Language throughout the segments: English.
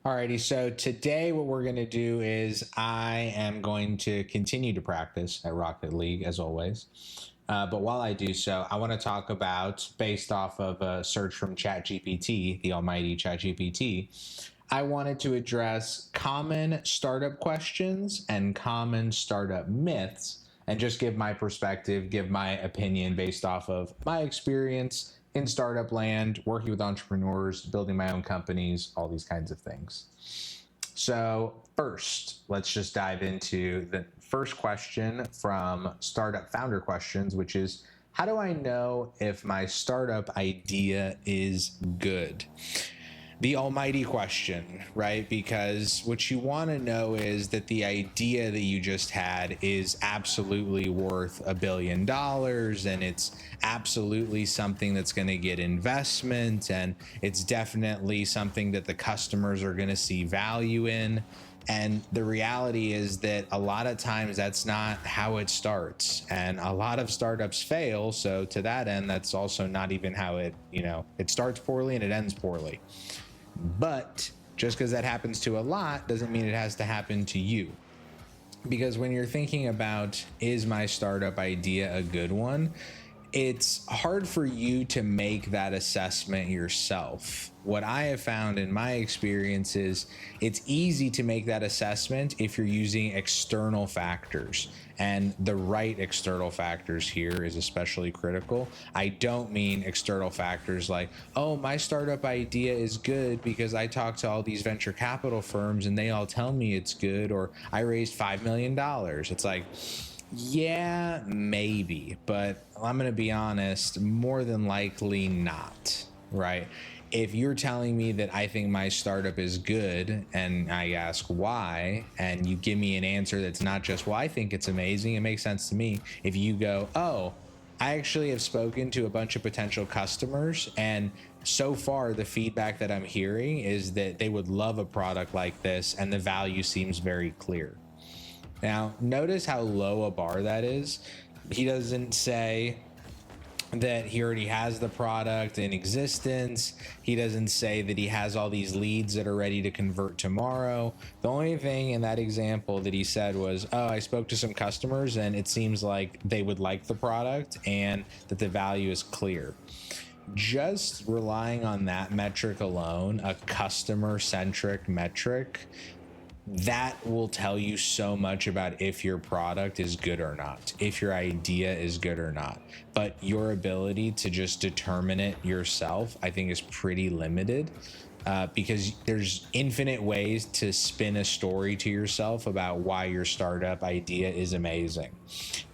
Alrighty, so today what we're going to do is I am going to continue to practice at Rocket League as always. But while I do so, I want to talk about, based off of a search from ChatGPT, the almighty ChatGPT, I wanted to address common startup questions and common startup myths and just give my perspective, give my opinion based off of my experience in startup land, working with entrepreneurs, building my own companies, all these kinds of things. So first, let's just dive into the first question from Startup Founder Questions, which is, how do I know if my startup idea is good? The almighty question, right? Because what you want to know is that the idea that you just had is absolutely worth $1 billion, and it's absolutely something that's going to get investment, and it's definitely something that the customers are going to see value in. And the reality is that a lot of times that's not how it starts, and a lot of startups fail. So to that end, that's also not even how it starts poorly and it ends poorly. But just because that happens to a lot doesn't mean it has to happen to you. Because when you're thinking about, is my startup idea a good one? It's hard for you to make that assessment yourself. What I have found in my experience is it's easy to make that assessment if you're using external factors. And the right external factors here is especially critical. I don't mean external factors like, oh, my startup idea is good because I talked to all these venture capital firms and they all tell me it's good, or I raised $5 million. It's like, yeah, maybe, but I'm going to be honest, more than likely not, right? If you're telling me that I think my startup is good and I ask why, and you give me an answer that's not just, well, I think it's amazing, it makes sense to me. If you go, oh, I actually have spoken to a bunch of potential customers, and so far the feedback that I'm hearing is that they would love a product like this and the value seems very clear. Now, notice how low a bar that is. He doesn't say that he already has the product in existence. He doesn't say that he has all these leads that are ready to convert tomorrow. The only thing in that example that he said was, oh, I spoke to some customers and it seems like they would like the product and that the value is clear. Just relying on that metric alone, a customer-centric metric, that will tell you so much about if your product is good or not, if your idea is good or not. But your ability to just determine it yourself, I think, is pretty limited, because there's infinite ways to spin a story to yourself about why your startup idea is amazing.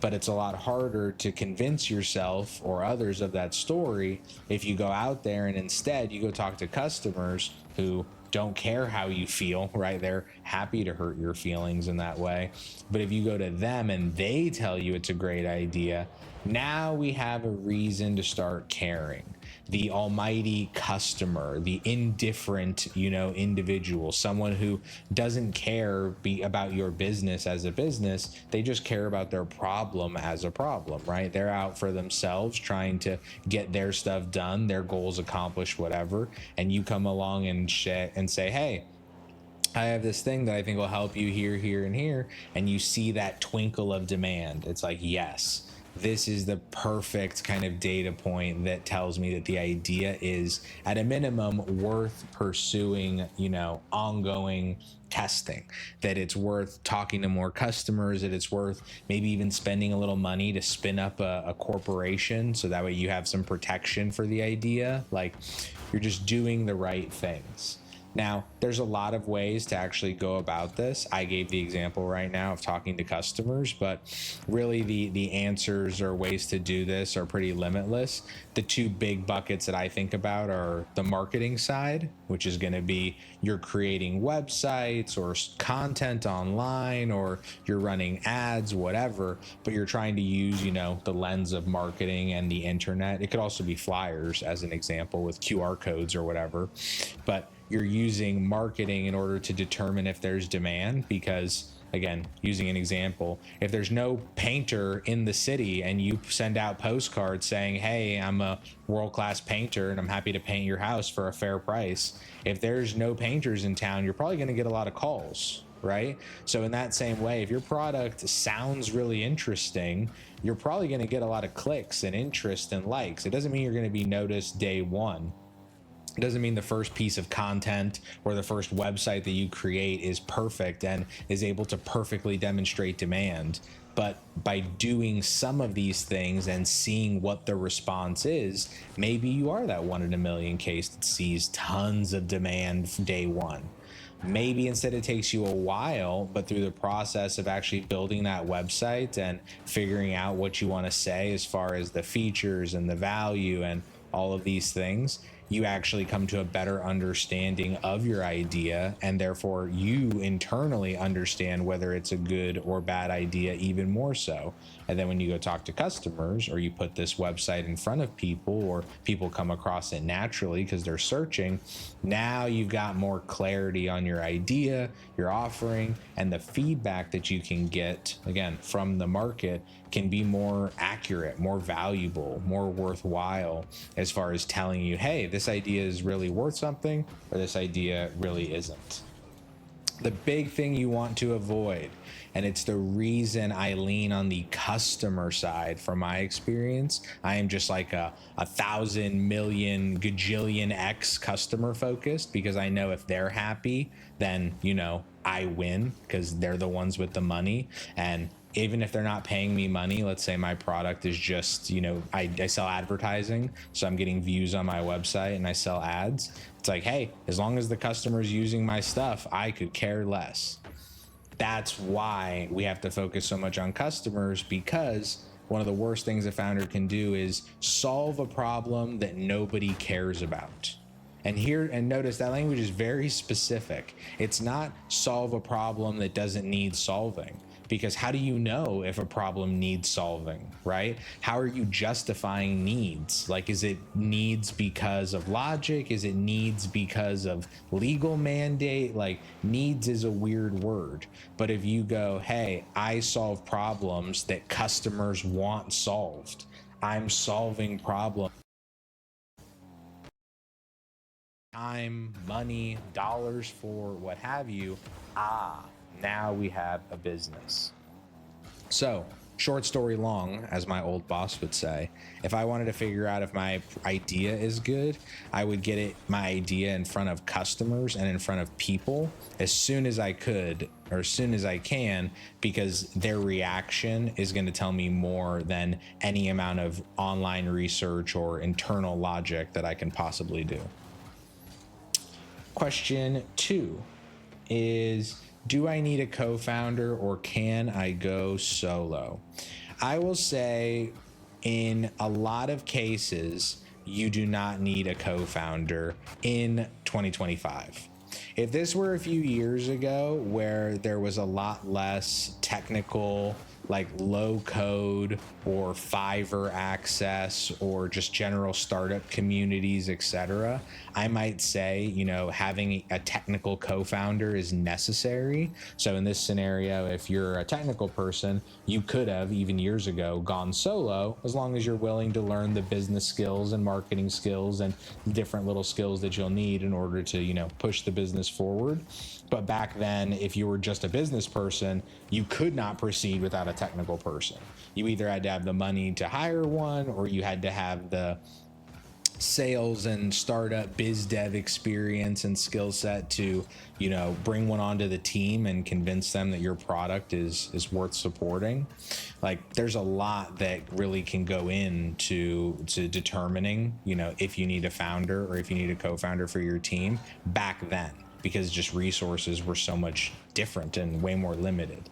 But it's a lot harder to convince yourself or others of that story if you go out there and instead you go talk to customers who don't care how you feel, right? They're happy to hurt your feelings in that way. But if you go to them and they tell you it's a great idea, now we have a reason to start caring. The almighty customer, the indifferent, individual, someone who doesn't care about your business as a business. They just care about their problem as a problem, right? They're out for themselves, trying to get their stuff done, their goals accomplished, whatever. And you come along and say, hey, I have this thing that I think will help you here, here, and here. And you see that twinkle of demand. It's like, yes, this is the perfect kind of data point that tells me that the idea is at a minimum worth pursuing, ongoing testing, that it's worth talking to more customers, that it's worth maybe even spending a little money to spin up a corporation. So that way you have some protection for the idea. Like, you're just doing the right things. Now, there's a lot of ways to actually go about this. I gave the example right now of talking to customers, but really the answers or ways to do this are pretty limitless. The two big buckets that I think about are the marketing side, which is going to be you're creating websites or content online, or you're running ads, whatever, but you're trying to use, the lens of marketing and the internet. It could also be flyers as an example with QR codes or whatever, but you're using marketing in order to determine if there's demand, because again, using an example, if there's no painter in the city and you send out postcards saying, hey, I'm a world-class painter and I'm happy to paint your house for a fair price, if there's no painters in town, you're probably going to get a lot of calls, right? So in that same way, if your product sounds really interesting, you're probably going to get a lot of clicks and interest and likes. It doesn't mean you're going to be noticed day one. It doesn't mean the first piece of content or the first website that you create is perfect and is able to perfectly demonstrate demand. But by doing some of these things and seeing what the response is, maybe you are that 1 in a million case that sees tons of demand from day one. Maybe instead it takes you a while, but through the process of actually building that website and figuring out what you want to say as far as the features and the value and all of these things, you actually come to a better understanding of your idea, and therefore you internally understand whether it's a good or bad idea even more so. And then when you go talk to customers, or you put this website in front of people, or people come across it naturally because they're searching, now you've got more clarity on your idea, your offering, and the feedback that you can get, again, from the market can be more accurate, more valuable, more worthwhile as far as telling you, hey, this idea is really worth something, or this idea really isn't. The big thing you want to avoid, and it's the reason I lean on the customer side from my experience. I am just like a 1,000 million gajillion X customer focused, because I know if they're happy, then, I win because they're the ones with the money. And even if they're not paying me money, let's say my product is just, I sell advertising, so I'm getting views on my website and I sell ads. It's like, hey, as long as the customer's using my stuff, I could care less. That's why we have to focus so much on customers, because one of the worst things a founder can do is solve a problem that nobody cares about. And notice that language is very specific. It's not solve a problem that doesn't need solving, because how do you know if a problem needs solving, right? How are you justifying needs? Like, is it needs because of logic? Is it needs because of legal mandate? Like, needs is a weird word. But if you go, hey, I solve problems that customers want solved, I'm solving problems, time, money, dollars for what have you, now we have a business. So, short story long, as my old boss would say, if I wanted to figure out if my idea is good, I would get my idea in front of customers and in front of people as soon as I could, or as soon as I can, because their reaction is going to tell me more than any amount of online research or internal logic that I can possibly do. Question 2 is, do I need a co-founder or can I go solo? I will say in a lot of cases, you do not need a co-founder in 2025. If this were a few years ago where there was a lot less technical, like low code or Fiverr access or just general startup communities, etc., I might say, having a technical co-founder is necessary. So in this scenario, if you're a technical person, you could have, even years ago, gone solo, as long as you're willing to learn the business skills and marketing skills and different little skills that you'll need in order to, push the business forward. But back then, if you were just a business person, you could not proceed without a technical person. You either had to have the money to hire one, or you had to have the sales and startup biz dev experience and skill set to, bring one onto the team and convince them that your product is worth supporting. Like, there's a lot that really can go into determining, if you need a founder or if you need a co-founder for your team back then, because just resources were so much different and way more limited.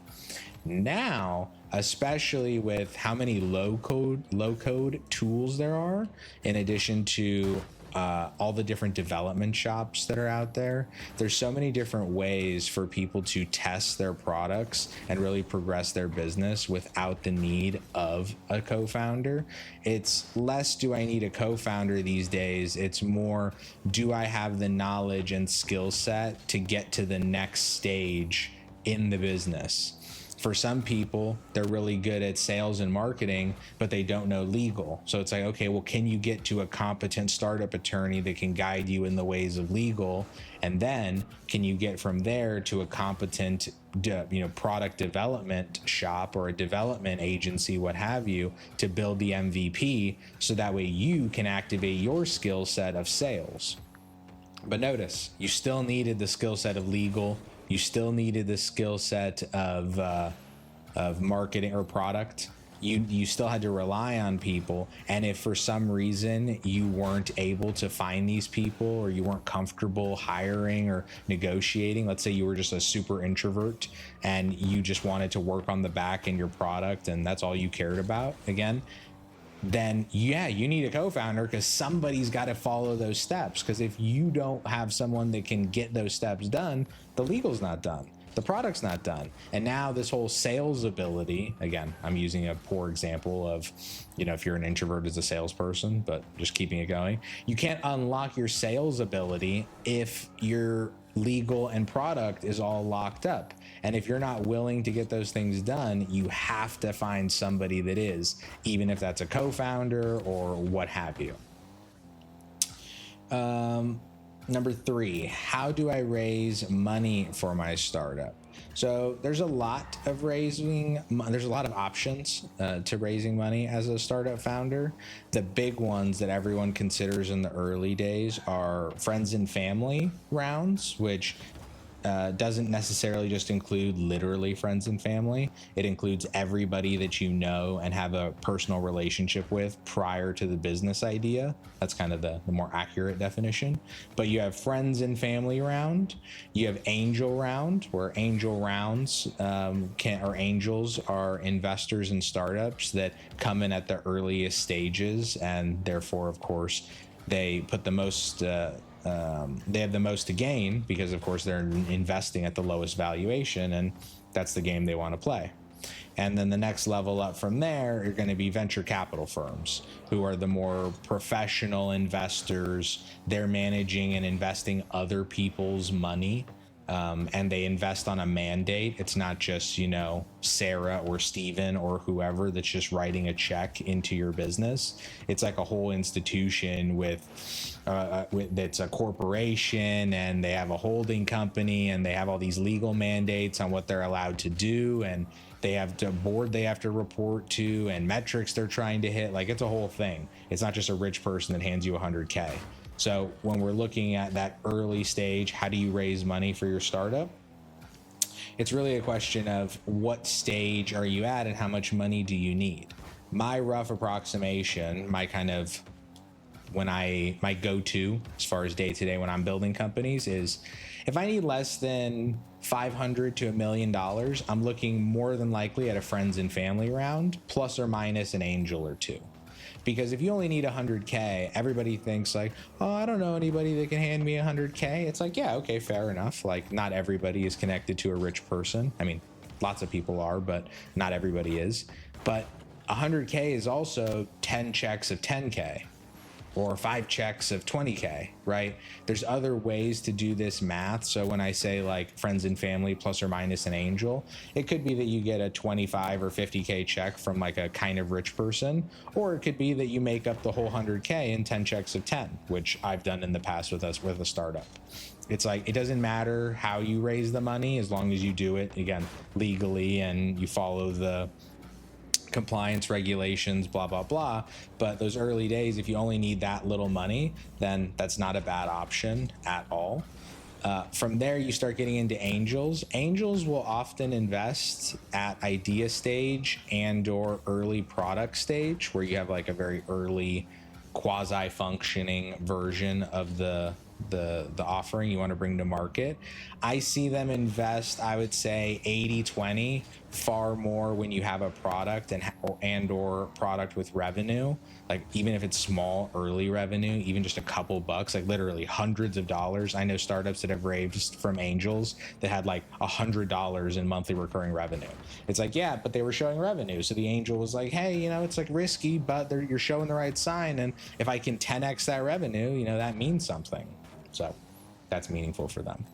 Now, especially with how many low code tools there are, in addition to all the different development shops that are out there, there's so many different ways for people to test their products and really progress their business without the need of a co-founder. It's less, do I need a co-founder these days? It's more, do I have the knowledge and skill set to get to the next stage in the business. For some people, they're really good at sales and marketing, but they don't know legal. So it's like, okay, well, can you get to a competent startup attorney that can guide you in the ways of legal? And then can you get from there to a competent, product development shop or a development agency, what have you, to build the MVP, so that way you can activate your skill set of sales. But notice, you still needed the skill set of legal. You still needed the skill set of marketing or product. You still had to rely on people. And if for some reason you weren't able to find these people, or you weren't comfortable hiring or negotiating, let's say you were just a super introvert and you just wanted to work on the back end your product and that's all you cared about, again, then yeah, you need a co-founder, because somebody's got to follow those steps. Because if you don't have someone that can get those steps done, the legal's not done, the product's not done. And now this whole sales ability, again, I'm using a poor example of, if you're an introvert as a salesperson, but just keeping it going, you can't unlock your sales ability if your legal and product is all locked up. And if you're not willing to get those things done, you have to find somebody that is, even if that's a co-founder or what have you. Number 3, how do I raise money for my startup? So there's a lot of options to raising money as a startup founder. The big ones that everyone considers in the early days are friends and family rounds, which doesn't necessarily just include literally friends and family. It includes everybody that you know and have a personal relationship with prior to the business idea. That's kind of the more accurate definition. But you have friends and family round. You have angel round, where angel rounds angels are investors in startups that come in at the earliest stages, and therefore, of course, they put the most they have the most to gain, because of course they're investing at the lowest valuation, and that's the game they want to play. And then the next level up from there are going to be venture capital firms, who are the more professional investors. They're managing and investing other people's money, and they invest on a mandate. It's not just, Sarah or Steven or whoever that's just writing a check into your business. It's like a whole institution that's a corporation, and they have a holding company, and they have all these legal mandates on what they're allowed to do, and they have a board they have to report to, and metrics they're trying to hit. Like, it's a whole thing. It's not just a rich person that hands you $100K. So when we're looking at that early stage, how do you raise money for your startup? It's really a question of what stage are you at and how much money do you need. My rough approximation, my go-to as far as day-to-day when I'm building companies, is if I need less than $500 to $1 million, I'm looking more than likely at a friends and family round, plus or minus an angel or two. Because if you only need $100K, everybody thinks like, oh, I don't know anybody that can hand me $100K. It's like, yeah, okay, fair enough. Like, not everybody is connected to a rich person. I mean, lots of people are, but not everybody is. But $100K is also 10 checks of 10K. Or 5 checks of 20K, right? There's other ways to do this math. So when I say like friends and family plus or minus an angel, it could be that you get a 25 or 50K check from like a kind of rich person, or it could be that you make up the whole 100K in 10 checks of 10, which I've done in the past with a startup. It's like, it doesn't matter how you raise the money, as long as you do it, again, legally, and you follow the compliance regulations, blah, blah, blah. But those early days, if you only need that little money, then that's not a bad option at all. From there, you start getting into angels. Angels will often invest at idea stage and or early product stage, where you have like a very early quasi-functioning version of the offering you want to bring to market. I see them invest, I would say 80-20, far more when you have a product and or product with revenue. Like, even if it's small early revenue, even just a couple bucks, like literally hundreds of dollars. I know startups that have raised from angels that had like $100 in monthly recurring revenue. It's like, yeah, but they were showing revenue. So the angel was like, hey, it's like risky, but you're showing the right sign. And if I can 10x that revenue, that means something. So that's meaningful for them.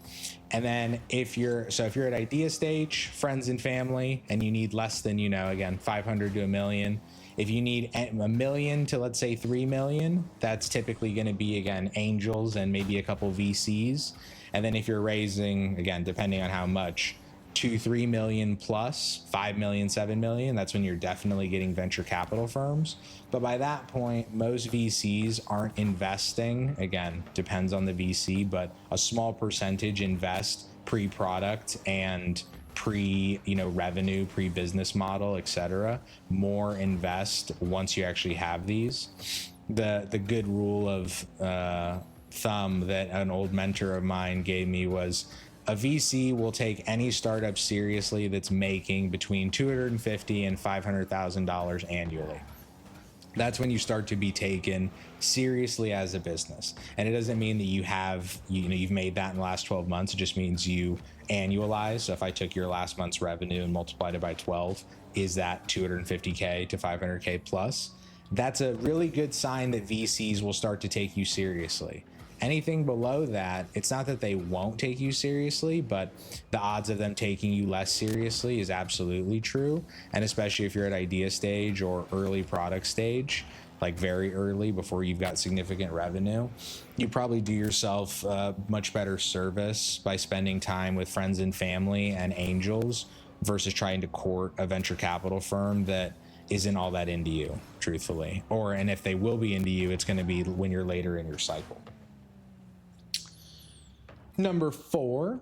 And then if you're at idea stage, friends and family, and you need less than, again, 500 to a million. If you need a million to, let's say, 3 million, that's typically going to be, again, angels and maybe a couple VCs. And then if you're raising, again, depending on how much, 2-3 million plus 5 million, 7 million, that's when you're definitely getting venture capital firms. But by that point, most VCs aren't investing. Again, depends on the VC, but a small percentage invest pre-product and revenue, pre-business model, etc. More invest once you actually have these. The good rule of thumb that an old mentor of mine gave me was, a VC will take any startup seriously that's making between $250,000 and $500,000 annually. That's when you start to be taken seriously as a business. And it doesn't mean that you've made that in the last 12 months. It just means you annualize. So if I took your last month's revenue and multiplied it by 12, is that 250K to 500K plus? That's a really good sign that VCs will start to take you seriously. Anything below that, it's not that they won't take you seriously, but the odds of them taking you less seriously is absolutely true. And especially if you're at idea stage or early product stage, like very early before you've got significant revenue, you probably do yourself a much better service by spending time with friends and family and angels versus trying to court a venture capital firm that isn't all that into you, truthfully. And if they will be into you, it's going to be when you're later in your cycle. Number 4,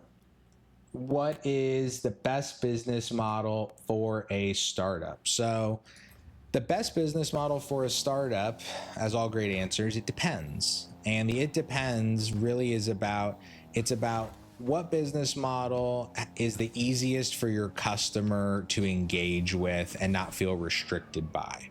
what is the best business model for a startup? So the best business model for a startup, as all great answers, it depends. And the it depends really is about what business model is the easiest for your customer to engage with and not feel restricted by.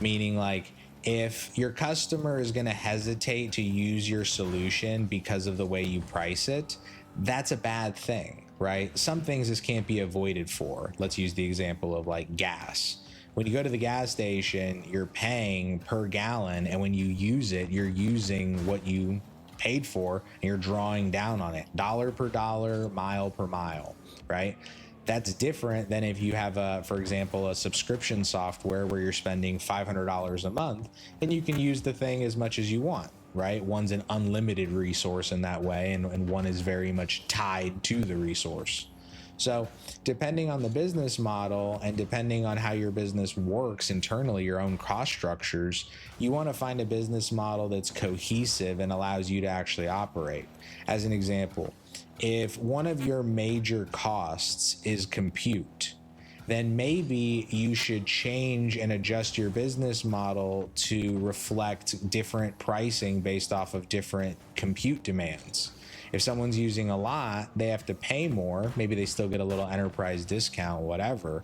Meaning, like, if your customer is going to hesitate to use your solution because of the way you price it, that's a bad thing, right? Some things this can't be avoided for. Let's use the example of like gas. When you go to the gas station, you're paying per gallon, and when you use it, you're using what you paid for and you're drawing down on it, dollar per dollar, mile per mile, right? That's different than if you have for example, a subscription software where you're spending $500 a month and you can use the thing as much as you want, right? One's an unlimited resource in that way, and one is very much tied to the resource. So depending on the business model and depending on how your business works internally, your own cost structures, you want to find a business model that's cohesive and allows you to actually operate. As an example, if one of your major costs is compute, then maybe you should change and adjust your business model to reflect different pricing based off of different compute demands. If someone's using a lot, they have to pay more. Maybe they still get a little enterprise discount, whatever.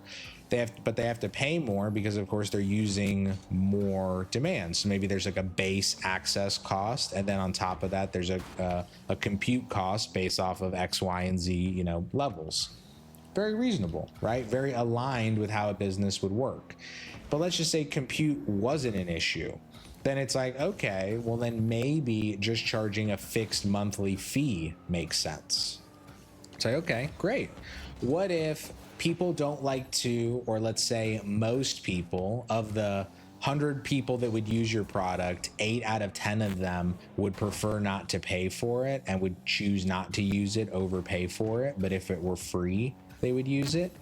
They have to pay more because, of course, they're using more demands. So maybe there's like a base access cost, and then on top of that, there's a compute cost based off of X, Y, and Z, levels. Very reasonable, right? Very aligned with how a business would work. But let's just say compute wasn't an issue. Then it's like, okay, well then maybe just charging a fixed monthly fee makes sense. It's like, okay, great. What if people don't like to, or let's say most people, of the 100 people that would use your product, 8 out of 10 of them would prefer not to pay for it and would choose not to use it over pay for it. But if it were free, they would use it.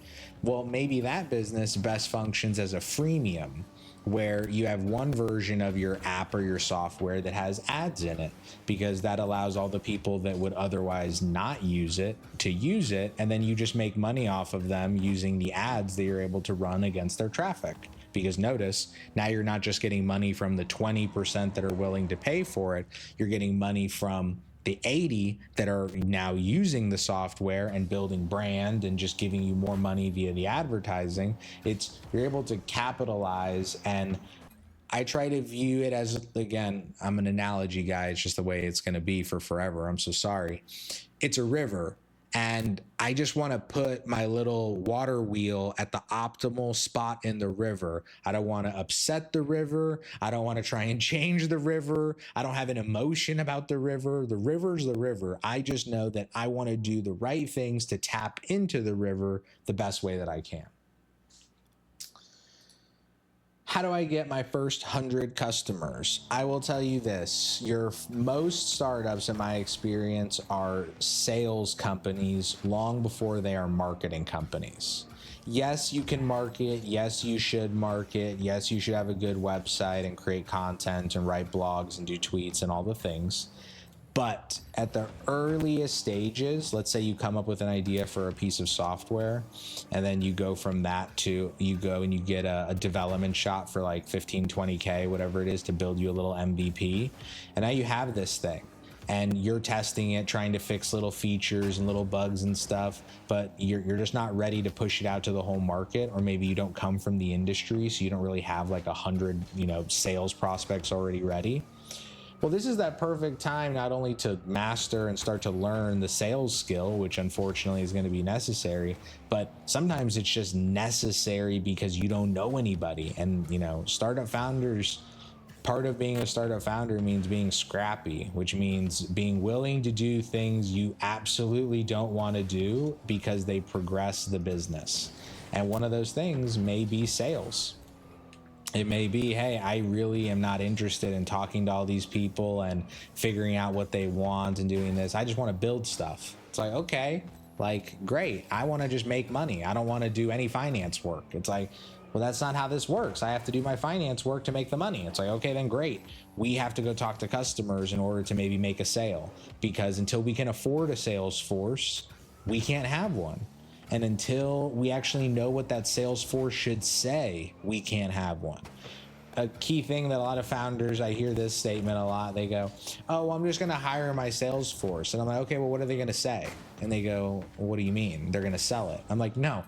Well, maybe that business best functions as a freemium, where you have one version of your app or your software that has ads in it, because that allows all the people that would otherwise not use it to use it, and then you just make money off of them using the ads that you're able to run against their traffic. Because notice, now you're not just getting money from the 20% that are willing to pay for it, you're getting money from the 80 that are now using the software and building brand and just giving you more money via the advertising. You're able to capitalize. And I try to view it as, again, I'm an analogy guy, it's just the way it's going to be for forever, I'm so sorry. It's a river, and I just want to put my little water wheel at the optimal spot in the river. I don't want to upset the river. I don't want to try and change the river. I don't have an emotion about the river. The river's the river. I just know that I want to do the right things to tap into the river the best way that I can. How do I get my first 100 customers? I will tell you this. Most startups, in my experience, are sales companies long before they are marketing companies. Yes, you can market. Yes, you should market. Yes, you should have a good website and create content and write blogs and do tweets and all the things. But at the earliest stages, let's say you come up with an idea for a piece of software, and then you go from that to you go and you get a development shot for like 15, 20K, whatever it is, to build you a little MVP. And now you have this thing and you're testing it, trying to fix little features and little bugs and stuff, but you're just not ready to push it out to the whole market. Or maybe you don't come from the industry, so you don't really have like 100, sales prospects already ready. Well, this is that perfect time not only to master and start to learn the sales skill, which unfortunately is going to be necessary, but sometimes it's just necessary because you don't know anybody. And, startup founders, part of being a startup founder means being scrappy, which means being willing to do things you absolutely don't want to do because they progress the business. And one of those things may be sales. It may be, hey, I really am not interested in talking to all these people and figuring out what they want and doing this. I just want to build stuff. It's like, okay, like, great. I want to just make money. I don't want to do any finance work. It's like, well, that's not how this works. I have to do my finance work to make the money. It's like, okay, then great. We have to go talk to customers in order to maybe make a sale, because until we can afford a sales force, we can't have one. And until we actually know what that sales force should say, we can't have one. A key thing that a lot of founders, I hear this statement a lot. They go, oh, well, I'm just going to hire my sales force. And I'm like, okay, well, what are they going to say? And they go, well, what do you mean? They're going to sell it. I'm like, no.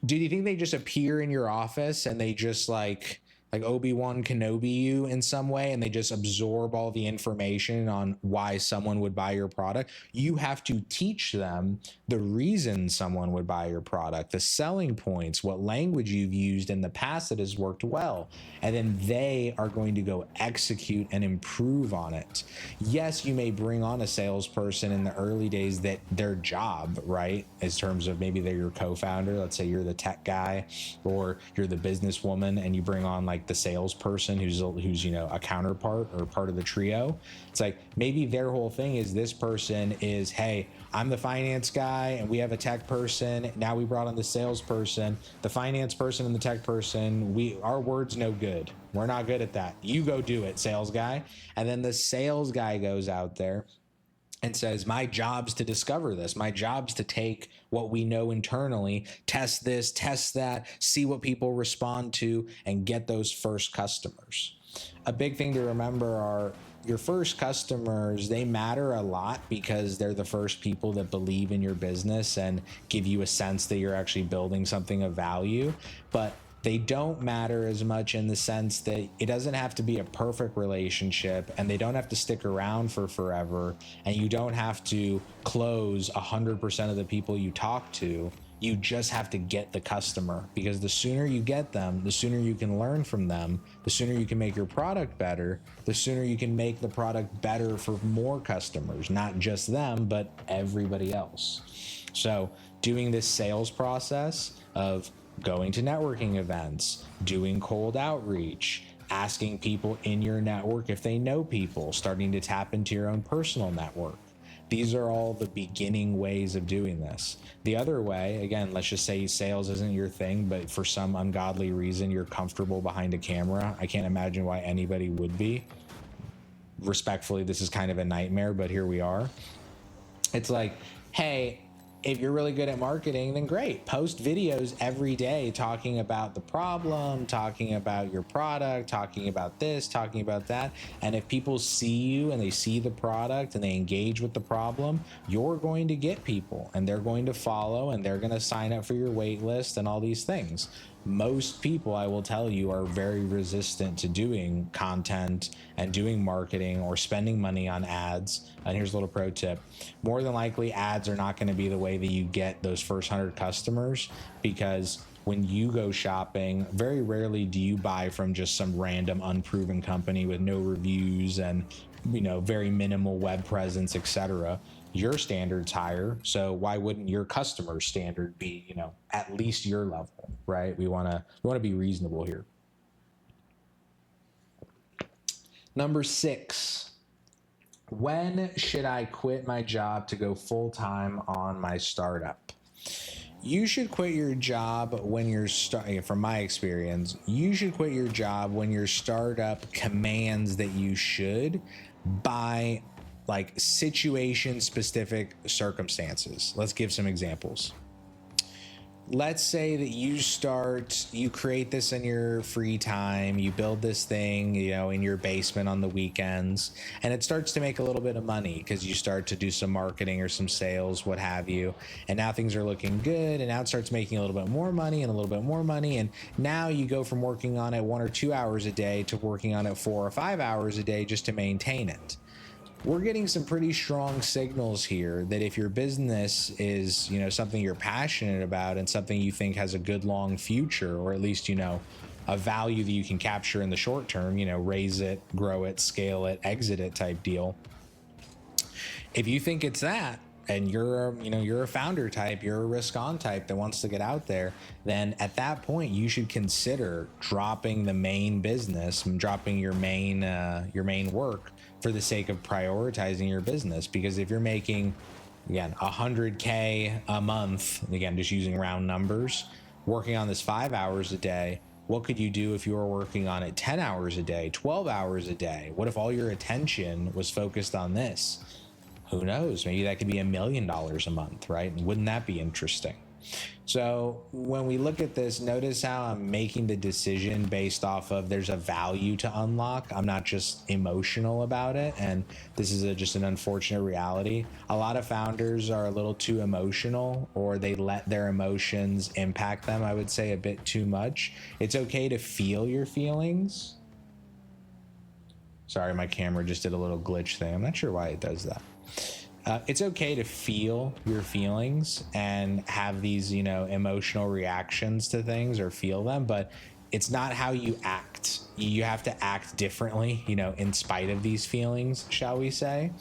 Do you think they just appear in your office and they just like Obi-Wan Kenobi you in some way, and they just absorb all the information on why someone would buy your product? You have to teach them the reason someone would buy your product, the selling points, what language you've used in the past that has worked well, and then they are going to go execute and improve on it. Yes, you may bring on a salesperson in the early days that their job, right, in terms of maybe they're your co-founder. Let's say you're the tech guy or you're the businesswoman, and you bring on like the salesperson who's a counterpart or part of the trio. It's like maybe their whole thing is, this person is, hey, I'm the finance guy and we have a tech person. Now we brought on the salesperson. The finance person and the tech person, our word's no good. We're not good at that. You go do it, sales guy. And then the sales guy goes out there and says, my job's to discover this. My job's to take what we know internally, test this, test that, see what people respond to, and get those first customers. A big thing to remember are your first customers. They matter a lot because they're the first people that believe in your business and give you a sense that you're actually building something of value. But they don't matter as much in the sense that it doesn't have to be a perfect relationship, and they don't have to stick around for forever, and you don't have to close 100% of the people you talk to. You just have to get the customer, because the sooner you get them, the sooner you can learn from them, the sooner you can make your product better, the sooner you can make the product better for more customers, not just them, but everybody else. So doing this sales process of going to networking events, doing cold outreach, asking people in your network if they know people, starting to tap into your own personal network. These are all the beginning ways of doing this. The other way, again, let's just say sales isn't your thing, but for some ungodly reason, you're comfortable behind a camera. I can't imagine why anybody would be. Respectfully, this is kind of a nightmare, but here we are. It's like, hey, if you're really good at marketing, then great. Post videos every day talking about the problem, talking about your product, talking about this, talking about that. And if people see you and they see the product and they engage with the problem, you're going to get people, and they're going to follow, and they're going to sign up for your wait list and all these things. Most people, I will tell you, are very resistant to doing content and doing marketing or spending money on ads. And here's a little pro tip. More than likely, ads are not going to be the way way that you get those first 100 customers, because when you go shopping, very rarely do you buy from just some random unproven company with no reviews and, you know, very minimal web presence, etc. Your standard's higher, so why wouldn't your customer standard be, you know, at least your level, right? We want to be reasonable here. Number 6, when should I quit my job to go full-time on my startup? You should quit your job when you're from my experience, you should quit your job when your startup commands that you should, by like situation specific circumstances. Let's give some examples. Let's say that you create this in your free time, you build this thing, you know, in your basement on the weekends, and it starts to make a little bit of money because you start to do some marketing or some sales, what have you. And now things are looking good, and now it starts making a little bit more money and a little bit more money. And now you go from working on it 1 or 2 hours a day to working on it 4 or 5 hours a day just to maintain it. We're getting some pretty strong signals here that if your business is, you know, something you're passionate about and something you think has a good long future, or at least, you know, a value that you can capture in the short term, you know, raise it, grow it, scale it, exit it type deal. If you think it's that, and you're a founder type, you're a risk on type that wants to get out there, then at that point you should consider dropping the main business and dropping your main work for the sake of prioritizing your business. Because if you're making, again, 100K a month, again, just using round numbers, working on this 5 hours a day, what could you do if you were working on it 10 hours a day, 12 hours a day? What if all your attention was focused on this? Who knows? Maybe that could be $1 million a month, right? And wouldn't that be interesting? So when we look at this, notice how I'm making the decision based off of there's a value to unlock. I'm not just emotional about it. And this is just an unfortunate reality. A lot of founders are a little too emotional, or they let their emotions impact them, I would say, a bit too much. It's okay to feel your feelings. Sorry, my camera just did a little glitch thing. I'm not sure why it does that. It's okay to feel your feelings and have these, you know, emotional reactions to things, or feel them, but it's not how you act. You have to act differently, you know, in spite of these feelings, shall we say.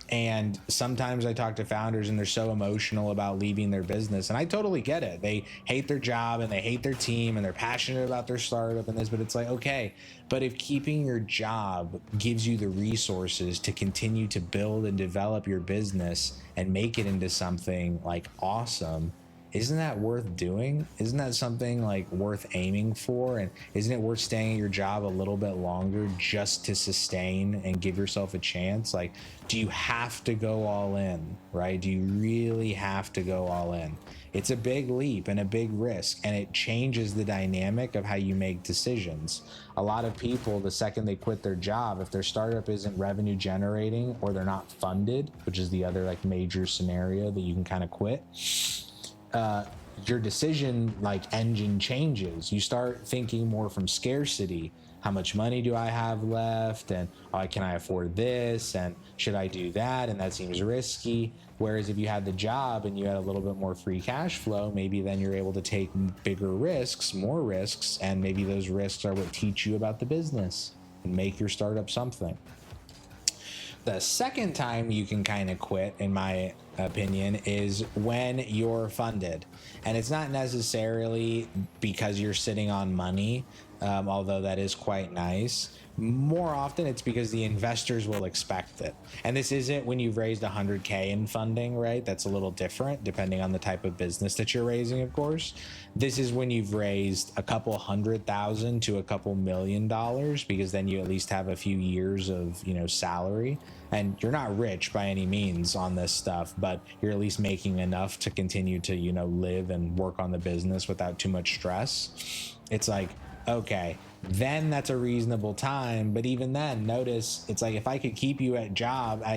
And sometimes I talk to founders and they're so emotional about leaving their business, and I totally get it. They hate their job and they hate their team and they're passionate about their startup and this, but it's like, okay, but if keeping your job gives you the resources to continue to build and develop your business and make it into something like awesome, isn't that worth doing? Isn't that something like worth aiming for? And isn't it worth staying at your job a little bit longer just to sustain and give yourself a chance? Like, do you have to go all in, right? Do you really have to go all in? It's a big leap and a big risk, and it changes the dynamic of how you make decisions. A lot of people, the second they quit their job, if their startup isn't revenue generating or they're not funded, which is the other like major scenario that you can kind of quit, your decision like engine changes. You start thinking more from scarcity. How much money do I have left? And can I afford this? And should I do that? And that seems risky. Whereas if you had the job and you had a little bit more free cash flow, maybe then you're able to take bigger risks, more risks, and maybe those risks are what teach you about the business and make your startup something. The second time you can kind of quit, in my opinion, is when you're funded. And it's not necessarily because you're sitting on money, although that is quite nice. More often it's because the investors will expect it. And this isn't when you've raised 100K in funding, right? That's a little different depending on the type of business that you're raising, of course. This is when you've raised a couple $100,000 to a couple $1 million, because then you at least have a few years of, you know, salary. And you're not rich by any means on this stuff, but you're at least making enough to continue to, you know, live and work on the business without too much stress. It's like, okay, then that's a reasonable time. But even then, notice it's like, if I could keep you at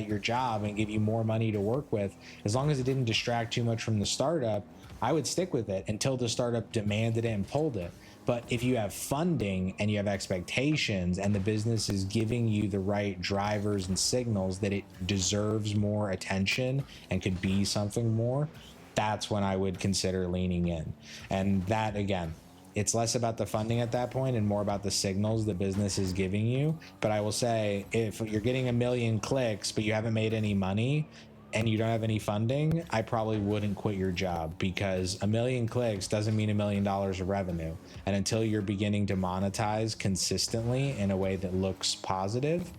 your job and give you more money to work with, as long as it didn't distract too much from the startup, I would stick with it until the startup demanded it and pulled it. But if you have funding and you have expectations and the business is giving you the right drivers and signals that it deserves more attention and could be something more, that's when I would consider leaning in. And that, again, it's less about the funding at that point and more about the signals the business is giving you. But I will say, if you're getting 1 million clicks, but you haven't made any money and you don't have any funding, I probably wouldn't quit your job, because 1 million clicks doesn't mean $1 million of revenue. And until you're beginning to monetize consistently in a way that looks positive,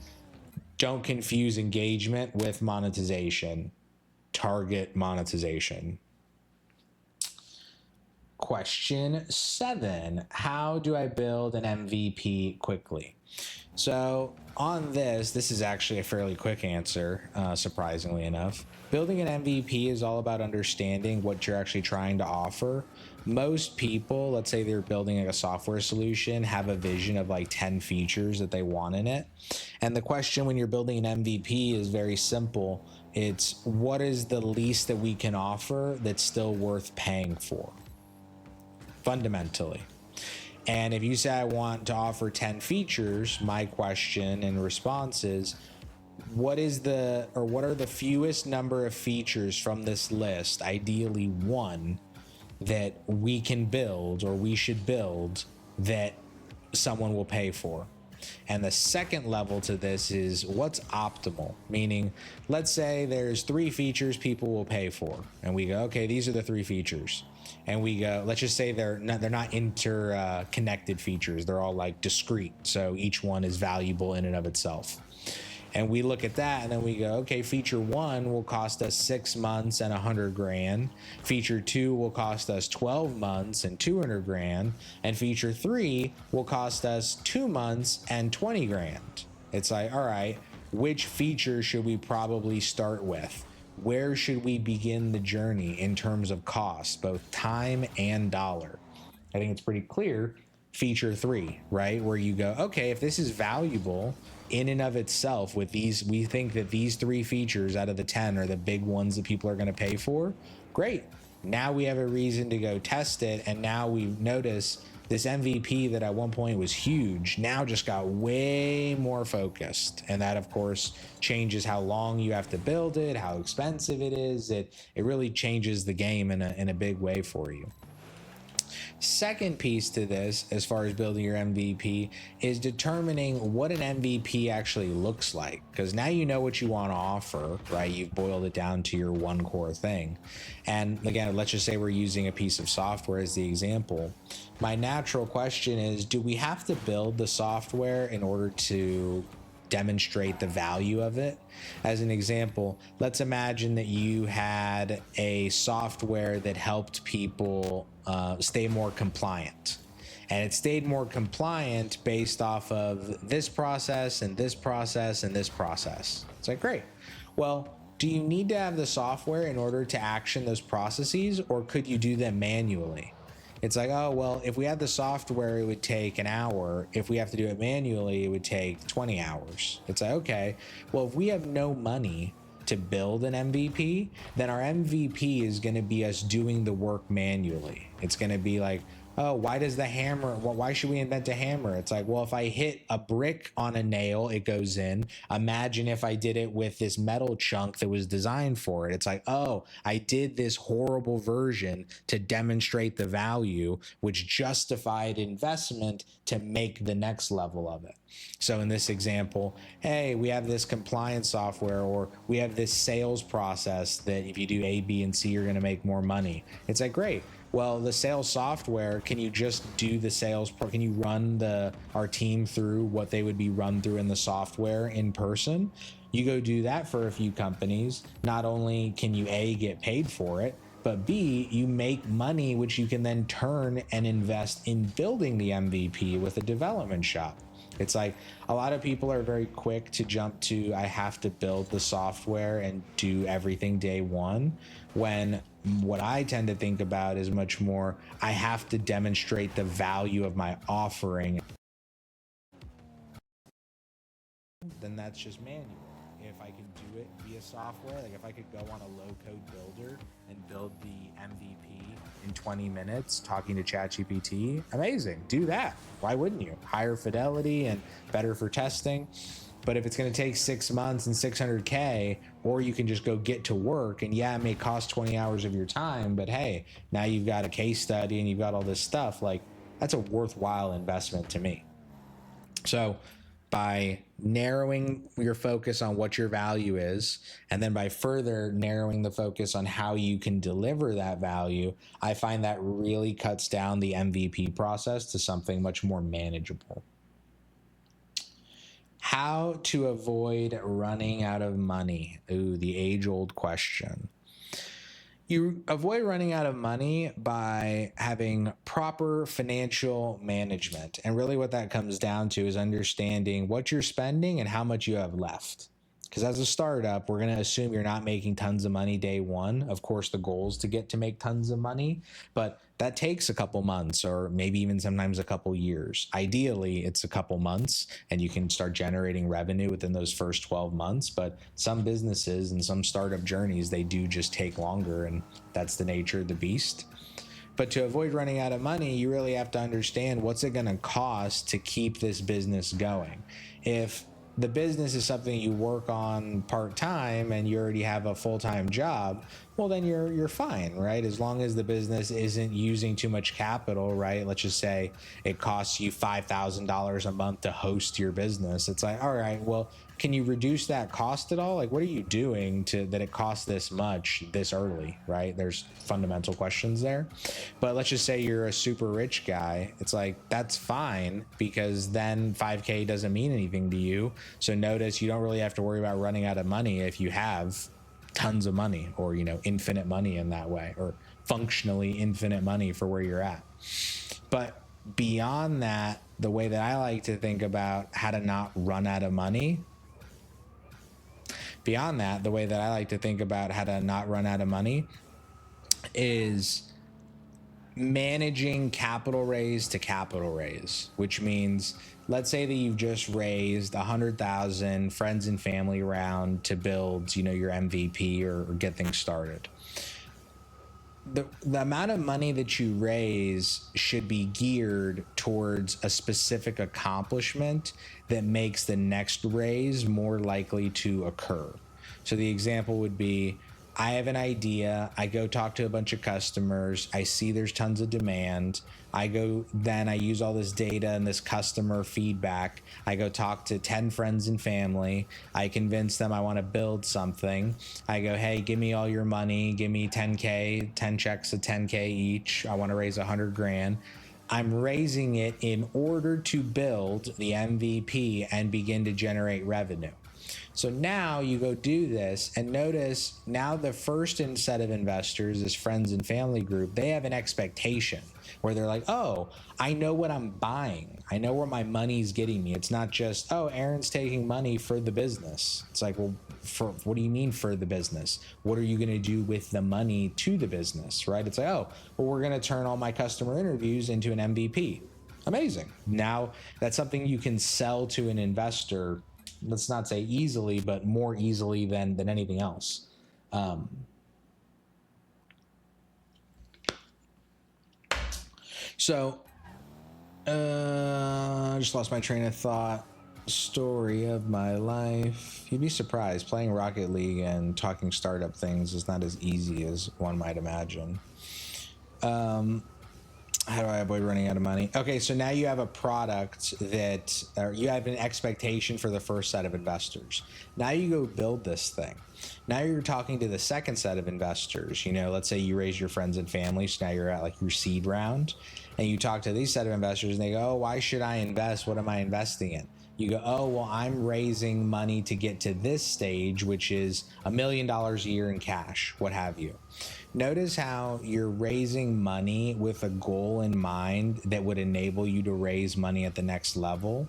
don't confuse engagement with monetization. Target monetization. Question 7, how do I build an MVP quickly? So on this is actually a fairly quick answer, surprisingly enough. Building an MVP is all about understanding what you're actually trying to offer. Most people, let's say they're building like a software solution, have a vision of like 10 features that they want in it. And the question when you're building an MVP is very simple. It's, what is the least that we can offer that's still worth paying for? Fundamentally. And if you say I want to offer 10 features, my question and response is, what are the fewest number of features from this list, ideally one, that we can build or we should build that someone will pay for? And the second level to this is, what's optimal? Meaning, let's say there's 3 features people will pay for, and we go, okay, these are the 3 features. And we go, let's just say they're not interconnected features. They're all like discrete. So each one is valuable in and of itself. And we look at that and then we go, okay, feature 1 will cost us 6 months and 100 grand. Feature 2 will cost us 12 months and 200 grand. And feature 3 will cost us 2 months and 20 grand. It's like, all right, which feature should we probably start with? Where should we begin the journey in terms of cost, both time and dollar? I think it's pretty clear. Feature 3, right? Where you go, okay, if this is valuable in and of itself with these, we think that these 3 features out of the 10 are the big ones that people are going to pay for. Great. Now we have a reason to go test it. And now we notice this MVP that at one point was huge now just got way more focused. And that, of course, changes how long you have to build it, how expensive it is. It really changes the game in a big way for you. Second piece to this, as far as building your MVP, is determining what an MVP actually looks like. Because now you know what you want to offer, right? You've boiled it down to your one core thing. And again, let's just say we're using a piece of software as the example. My natural question is, do we have to build the software in order to demonstrate the value of it? As an example, let's imagine that you had a software that helped people stay more compliant, and it stayed more compliant based off of this process and this process and this process. It's like, great. Well, do you need to have the software in order to action those processes, or could you do them manually? It's like, oh, well, if we had the software, it would take an hour. If we have to do it manually, it would take 20 hours. It's like, okay, well, if we have no money to build an MVP, then our MVP is going to be us doing the work manually. It's going to be like, oh, why does the hammer, well, why should we invent a hammer? It's like, well, if I hit a brick on a nail, it goes in. Imagine if I did it with this metal chunk that was designed for it. It's like, oh, I did this horrible version to demonstrate the value, which justified investment to make the next level of it. So in this example, hey, we have this compliance software, or we have this sales process that if you do A, B, and C, you're going to make more money. It's like, great. Well, the sales software, can you just do the sales? Can you run our team through what they would be run through in the software in person? You go do that for a few companies. Not only can you A, get paid for it, but B, you make money, which you can then turn and invest in building the MVP with a development shop. It's like a lot of people are very quick to jump to, I have to build the software and do everything day one, when what I tend to think about is much more, I have to demonstrate the value of my offering. Then that's just manual. If I can do it via software, like if I could go on a low-code builder and build the MVP in 20 minutes talking to ChatGPT, amazing, do that. Why wouldn't you? Higher fidelity and better for testing. But if it's going to take 6 months and 600K, or you can just go get to work, and yeah, it may cost 20 hours of your time, but hey, now you've got a case study and you've got all this stuff, like that's a worthwhile investment to me. So by narrowing your focus on what your value is, and then by further narrowing the focus on how you can deliver that value, I find that really cuts down the MVP process to something much more manageable. How to avoid running out of money? Ooh, the age-old question. You avoid running out of money by having proper financial management. And really what that comes down to is understanding what you're spending and how much you have left. Because as a startup, we're going to assume you're not making tons of money day one. Of course, the goal is to get to make tons of money, but that takes a couple months or maybe even sometimes a couple years. Ideally, it's a couple months and you can start generating revenue within those first 12 months. But some businesses and some startup journeys, they do just take longer, and that's the nature of the beast. But to avoid running out of money, you really have to understand what's it going to cost to keep this business going. If the business is something you work on part-time and you already have a full-time job, well, then you're fine, right? As long as the business isn't using too much capital, right? Let's just say it costs you $5,000 a month to host your business. It's like, all right, well, can you reduce that cost at all? Like, what are you doing to that it costs this much this early, right? There's fundamental questions there. But let's just say you're a super rich guy. It's like, that's fine, because then 5K doesn't mean anything to you. So notice you don't really have to worry about running out of money if you have tons of money, or, you know, infinite money in that way, or functionally infinite money for where you're at. But beyond that, the way that I like to think about how to not run out of money, is managing capital raise to capital raise, which means, let's say that you've just raised 100,000 friends and family round to build, you know, your MVP or get things started. The amount of money that you raise should be geared towards a specific accomplishment that makes the next raise more likely to occur. So the example would be, I have an idea, I go talk to a bunch of customers, I see there's tons of demand, I use all this data and this customer feedback, I go talk to 10 friends and family, I convince them I want to build something, I go, hey, give me all your money, give me 10K, 10 checks of 10K each, I want to raise 100 grand. I'm raising it in order to build the MVP and begin to generate revenue. So now you go do this, and notice now the first set of investors, this friends and family group, they have an expectation where they're like, oh, I know what I'm buying. I know where my money's getting me. It's not just, oh, Aaron's taking money for the business. It's like, well, what do you mean for the business? What are you going to do with the money to the business, right? It's like, oh, well, we're going to turn all my customer interviews into an MVP. Amazing. Now that's something you can sell to an investor, let's not say easily, but more easily than anything else. I just lost my train of thought. Story of my life. You'd be surprised. Playing Rocket League and talking startup things is not as easy as one might imagine. How do I avoid running out of money? Okay, so now you have a product that, or you have an expectation for the first set of investors. Now you go build this thing. Now you're talking to the second set of investors. You know, let's say you raise your friends and family, so now you're at like your seed round, and you talk to these set of investors and they go, oh, why should I invest? What am I investing in? You go, oh, well, I'm raising money to get to this stage, which is $1 million a year in cash, what have you. Notice how you're raising money with a goal in mind that would enable you to raise money at the next level.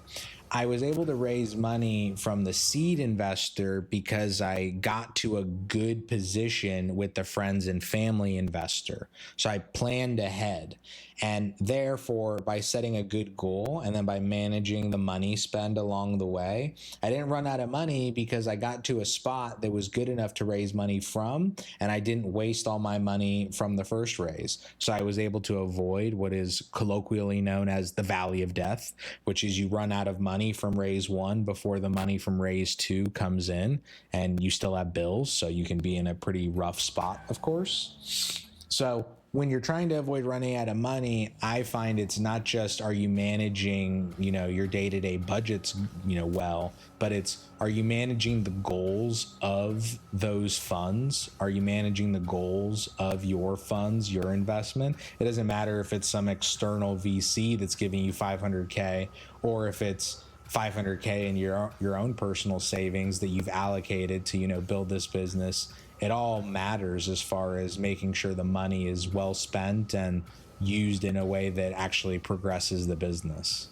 I was able to raise money from the seed investor because I got to a good position with the friends and family investor. So I planned ahead. And therefore, by setting a good goal and then by managing the money spend along the way, I didn't run out of money because I got to a spot that was good enough to raise money from, and I didn't waste all my money from the first raise. So I was able to avoid what is colloquially known as the valley of death, which is you run out of money money from raise one before the money from raise two comes in, and you still have bills, so you can be in a pretty rough spot, of course. So when you're trying to avoid running out of money, I find it's not just are you managing, your day-to-day budgets, well, but it's are you managing the goals of those funds? Are you managing the goals of your funds, your investment? It doesn't matter if it's some external VC that's giving you 500K or if it's 500K in your own personal savings that you've allocated to build this business. It all matters as far as making sure the money is well spent and used in a way that actually progresses the business.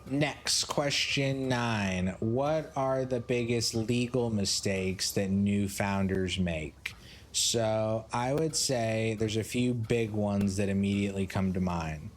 Next, question 9. What are the biggest legal mistakes that new founders make? So I would say there's a few big ones that immediately come to mind.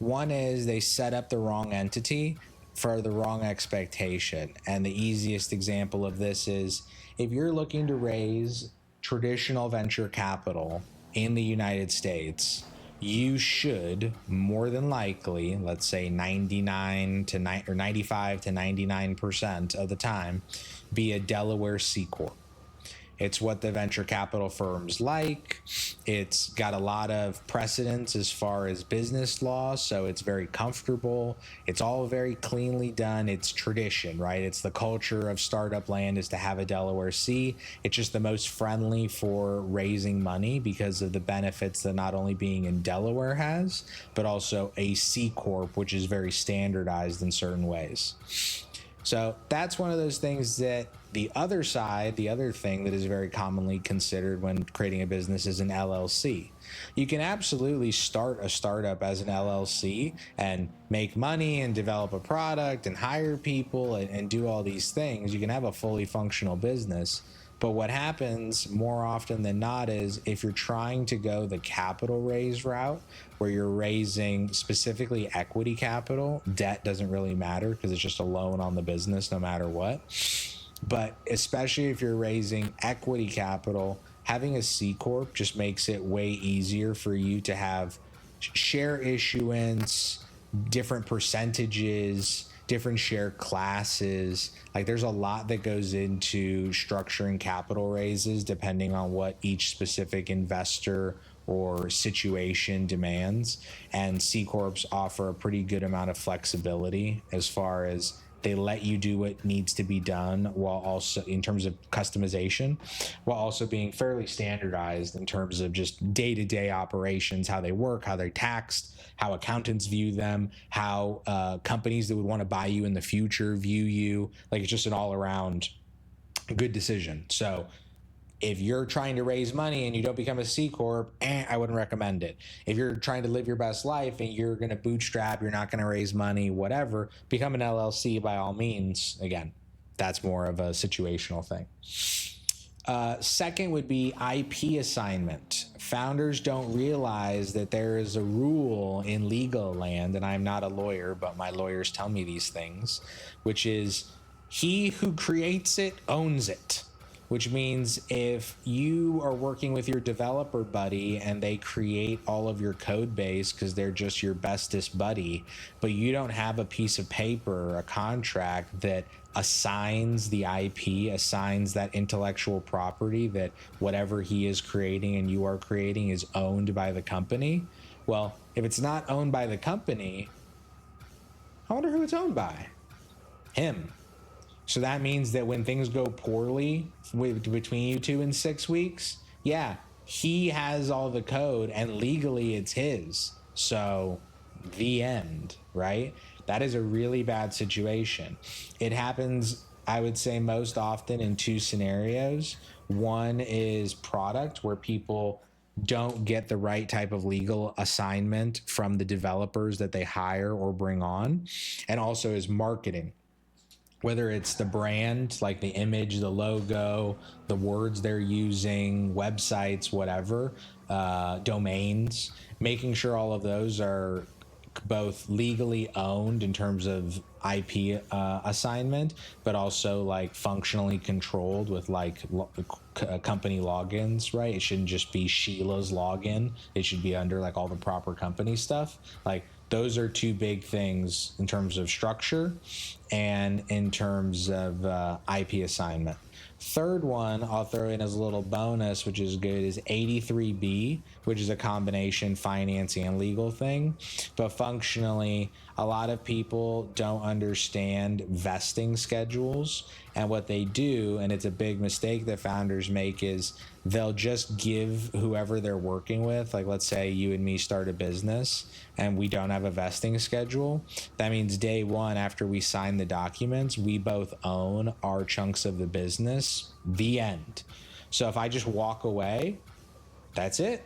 One is they set up the wrong entity for the wrong expectation. And the easiest example of this is if you're looking to raise traditional venture capital in the United States, you should more than likely, let's say 95 to 99% of the time, be a Delaware C Corp. It's what the venture capital firms like. It's got a lot of precedence as far as business law, so it's very comfortable. It's all very cleanly done. It's tradition, right? It's the culture of startup land is to have a Delaware C. It's just the most friendly for raising money because of the benefits that not only being in Delaware has, but also a C Corp, which is very standardized in certain ways. So that's one of those things that the other thing that is very commonly considered when creating a business is an LLC. You can absolutely start a startup as an LLC and make money and develop a product and hire people and do all these things. You can have a fully functional business. But what happens more often than not is if you're trying to go the capital raise route, where you're raising specifically equity capital, debt doesn't really matter because it's just a loan on the business no matter what. But especially if you're raising equity capital, having a C Corp just makes it way easier for you to have share issuance, different percentages, different share classes. Like there's a lot that goes into structuring capital raises depending on what each specific investor or situation demands. And C Corps offer a pretty good amount of flexibility as far as they let you do what needs to be done while also in terms of customization, while also being fairly standardized in terms of just day-to-day operations, how they work, how they're taxed, how accountants view them, how companies that would want to buy you in the future view you. Like it's just an all-around good decision. So if you're trying to raise money and you don't become a C Corp, I wouldn't recommend it. If you're trying to live your best life and you're going to bootstrap, you're not going to raise money, whatever, become an LLC by all means. Again, that's more of a situational thing. Second would be IP assignment. Founders don't realize that there is a rule in legal land, and I'm not a lawyer, but my lawyers tell me these things, which is he who creates it owns it. Which means if you are working with your developer buddy and they create all of your code base because they're just your bestest buddy, but you don't have a piece of paper or a contract that assigns the IP, assigns that intellectual property that whatever he is creating and you are creating is owned by the company. Well, if it's not owned by the company, I wonder who it's owned by. Him. So that means that when things go poorly between you two in 6 weeks, yeah, he has all the code and legally it's his. So the end, right? That is a really bad situation. It happens, I would say, most often in two scenarios. One is product, where people don't get the right type of legal assignment from the developers that they hire or bring on, and also is marketing. Whether it's the brand, like the image, the logo, the words they're using, websites, whatever, domains, making sure all of those are both legally owned in terms of IP assignment, but also like functionally controlled with like company logins, right? It shouldn't just be Sheila's login. It should be under like all the proper company stuff. Like those are two big things in terms of structure and in terms of IP assignment. Third one I'll throw in as a little bonus, which is good, is 83B, which is a combination financing and legal thing. But functionally, a lot of people don't understand vesting schedules. And what they do, and it's a big mistake that founders make, is they'll just give whoever they're working with, like let's say you and me start a business and we don't have a vesting schedule. That means day one, after we sign the documents, we both own our chunks of the business, the end. So if I just walk away, that's it.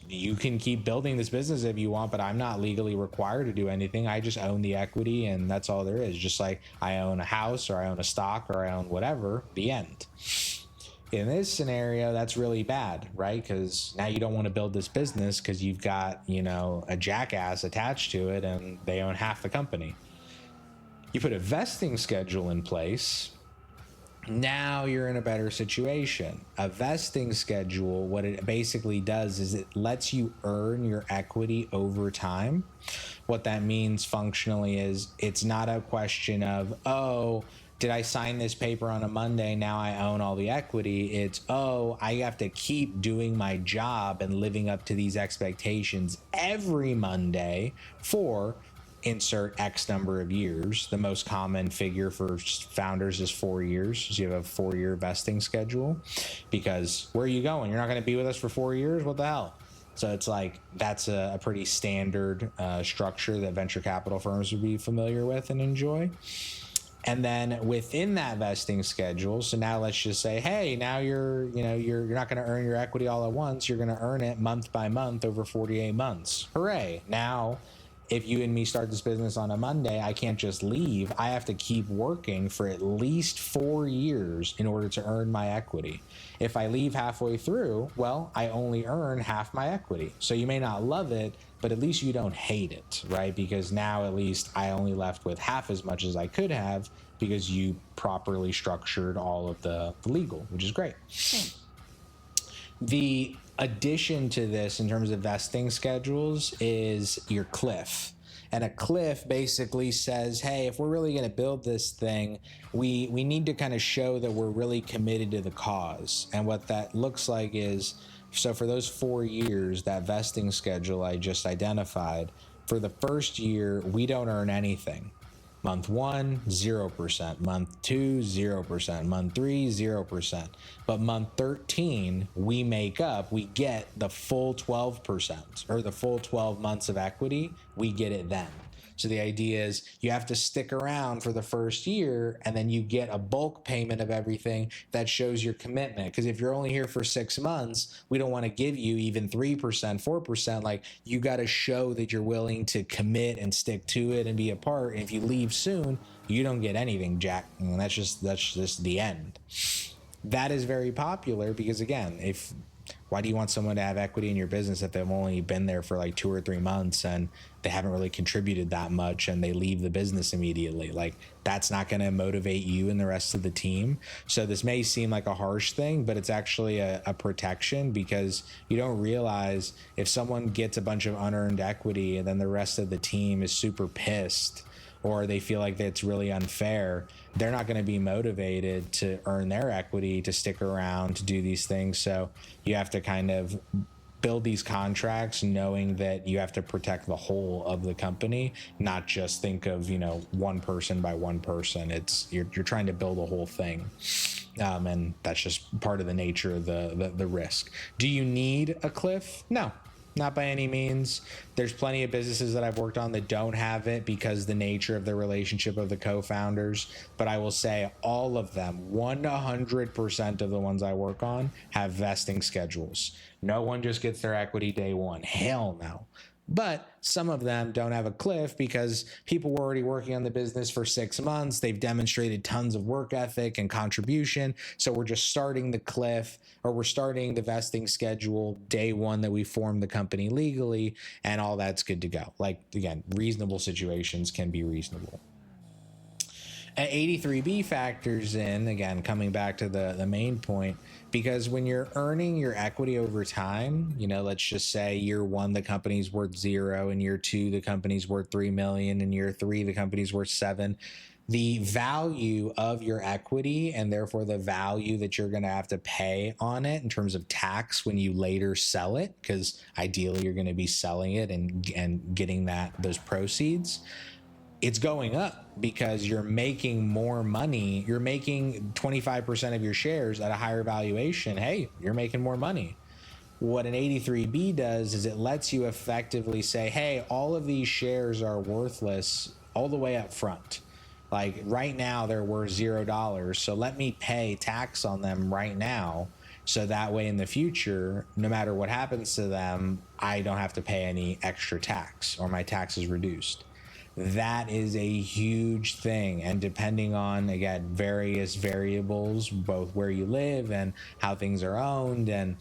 You can keep building this business if you want, but I'm not legally required to do anything. I just own the equity, and that's all there is. Just like I own a house, or I own a stock, or I own whatever, the end. In this scenario, that's really bad, right? Because now you don't want to build this business because you've got, a jackass attached to it and they own half the company. You put a vesting schedule in place, now you're in a better situation. A vesting schedule, what it basically does is it lets you earn your equity over time. What that means functionally is it's not a question of, oh, did I sign this paper on a Monday? Now I own all the equity. It's, oh, I have to keep doing my job and living up to these expectations every Monday for insert X number of years. The most common figure for founders is 4 years. So you have a 4-year vesting schedule, because where are you going? You're not going to be with us for 4 years? What the hell? So it's like, that's a pretty standard structure that venture capital firms would be familiar with and enjoy. And then within that vesting schedule, so now let's just say, hey, now you're not going to earn your equity all at once. You're going to earn it month by month over 48 months. Hooray. Now, if you and me start this business on a Monday, I can't just leave. I have to keep working for at least 4 years in order to earn my equity. If I leave halfway through, well, I only earn half my equity. So you may not love it, but at least you don't hate it, right? Because now at least I only left with half as much as I could have, because you properly structured all of the legal, which is great. The addition to this in terms of vesting schedules is your cliff. And a cliff basically says, hey, if we're really going to build this thing, we need to kind of show that we're really committed to the cause. And what that looks like is, so for those 4 years, that vesting schedule I just identified, for the first year, we don't earn anything. Month 1, 0%. Month 2, 0%. Month 3, 0%. But month 13, we get the full 12%, or the full 12 months of equity. We get it then. So the idea is you have to stick around for the first year, and then you get a bulk payment of everything that shows your commitment. Because if you're only here for 6 months, we don't want to give you even 3%, 4%. Like, you got to show that you're willing to commit and stick to it and be a part. And if you leave soon, you don't get anything, Jack. And that's just the end. That is very popular because, again, why do you want someone to have equity in your business if they've only been there for like 2 or 3 months and they haven't really contributed that much and they leave the business immediately? Like, that's not going to motivate you and the rest of the team. So this may seem like a harsh thing, but it's actually a protection, because you don't realize if someone gets a bunch of unearned equity and then the rest of the team is super pissed, or they feel like that's really unfair, they're not going to be motivated to earn their equity, to stick around, to do these things. So you have to kind of build these contracts knowing that you have to protect the whole of the company, not just think of, one person by one person. You're trying to build a whole thing. And that's just part of the nature of the risk. Do you need a cliff? No. Not by any means. There's plenty of businesses that I've worked on that don't have it because the nature of the relationship of the co-founders. But I will say all of them, 100% of the ones I work on, have vesting schedules. No one just gets their equity day one. Hell no. But some of them don't have a cliff because people were already working on the business for 6 months. They've demonstrated tons of work ethic and contribution. So we're just starting the cliff, or we're starting the vesting schedule day one that we formed the company legally, and all that's good to go. Like, again, reasonable situations can be reasonable. 83B factors in, again, coming back to the main point, because when you're earning your equity over time, let's just say year one, the company's worth 0, and year two, the company's worth 3 million, and year three, the company's worth 7. The value of your equity, and therefore the value that you're going to have to pay on it in terms of tax when you later sell it, because ideally you're going to be selling it and getting those proceeds, it's going up because you're making more money. You're making 25% of your shares at a higher valuation. Hey, you're making more money. What an 83B does is it lets you effectively say, hey, all of these shares are worthless all the way up front. Like right now, they're worth $0. So let me pay tax on them right now. So that way in the future, no matter what happens to them, I don't have to pay any extra tax, or my tax is reduced. That is a huge thing. And depending on, again, various variables, both where you live and how things are owned and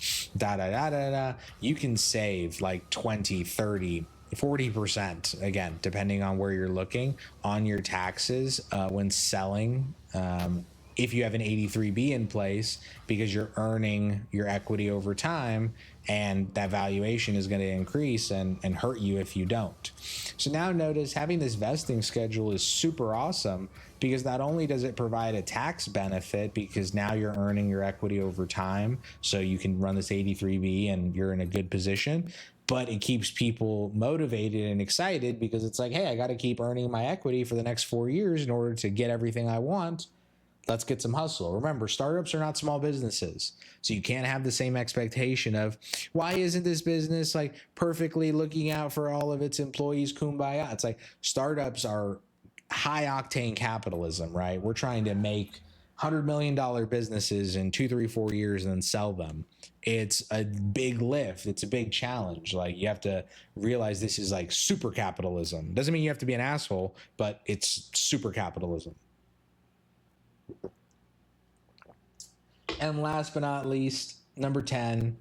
you can save like 20, 30, 40%, again, depending on where you're looking, on your taxes when selling. If you have an 83B in place, because you're earning your equity over time, and that valuation is going to increase and hurt you if you don't. So now notice having this vesting schedule is super awesome, because not only does it provide a tax benefit, because now you're earning your equity over time, so you can run this 83B and you're in a good position, but it keeps people motivated and excited, because it's like, hey, I got to keep earning my equity for the next 4 years in order to get everything I want. Let's get some hustle. Remember, startups are not small businesses. So you can't have the same expectation of, why isn't this business like perfectly looking out for all of its employees, kumbaya? It's like, startups are high octane capitalism, right? We're trying to make $100 million businesses in 2, 3, 4 years and then sell them. It's a big lift. It's a big challenge. Like, you have to realize this is like super capitalism. Doesn't mean you have to be an asshole, but it's super capitalism. And last but not least, number 10.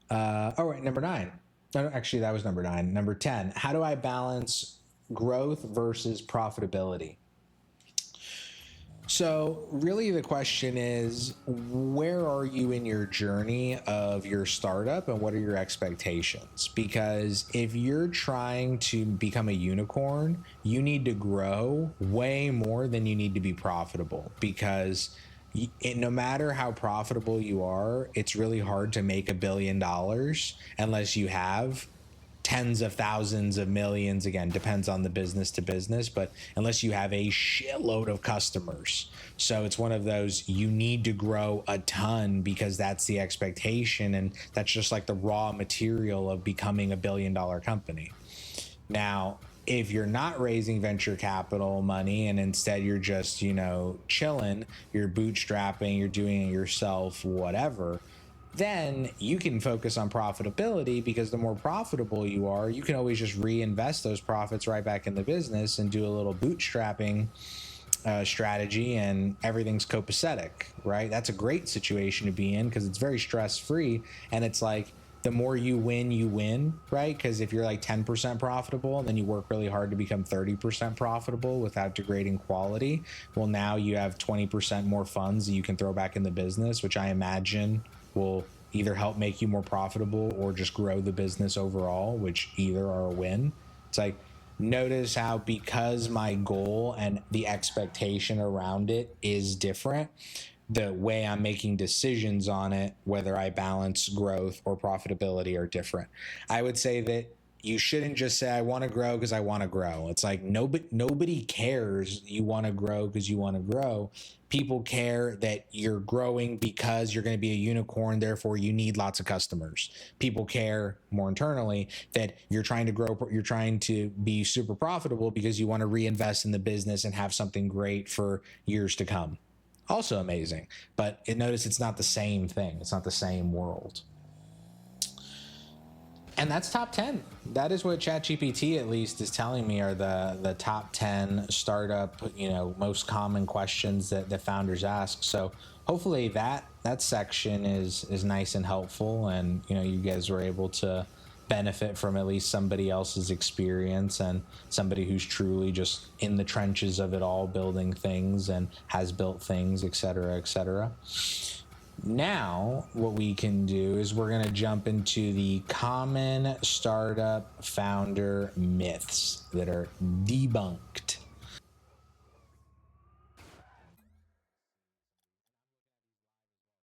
Number 9. No, actually, that was number 9. Number 10. How do I balance growth versus profitability? So really the question is, where are you in your journey of your startup, and what are your expectations? Because if you're trying to become a unicorn, you need to grow way more than you need to be profitable, because no matter how profitable you are, it's really hard to make $1 billion unless you have tens of thousands of millions. Again, depends on the business to business, but unless you have a shitload of customers. So it's one of those, you need to grow a ton, because that's the expectation, and that's just like the raw material of becoming $1 billion company. Now, if you're not raising venture capital money, and instead you're just, chilling, you're bootstrapping, you're doing it yourself, whatever, then you can focus on profitability, because the more profitable you are, you can always just reinvest those profits right back in the business and do a little bootstrapping strategy, and everything's copacetic, right? That's a great situation to be in, because it's very stress-free, and it's like, the more you win, right? Because if you're like 10% profitable and then you work really hard to become 30% profitable without degrading quality, well, now you have 20% more funds that you can throw back in the business, which I imagine will either help make you more profitable or just grow the business overall, which either are a win. It's like, notice how, because my goal and the expectation around it is different, the way I'm making decisions on it, whether I balance growth or profitability, are different. I would say that you shouldn't just say, I want to grow because I want to grow. It's like, nobody cares you want to grow because you want to grow. People care that you're growing because you're going to be a unicorn, therefore you need lots of customers. People care more internally that you're trying to grow, you're trying to be super profitable because you want to reinvest in the business and have something great for years to come. Also amazing, but notice it's not the same thing. It's not the same world. And that's top 10. That is what ChatGPT at least is telling me are the top 10 startup, most common questions that founders ask. So hopefully that section is nice and helpful, and you guys were able to benefit from at least somebody else's experience, and somebody who's truly just in the trenches of it all, building things and has built things, et cetera, et cetera. Now, what we can do is we're going to jump into the common startup founder myths that are debunked.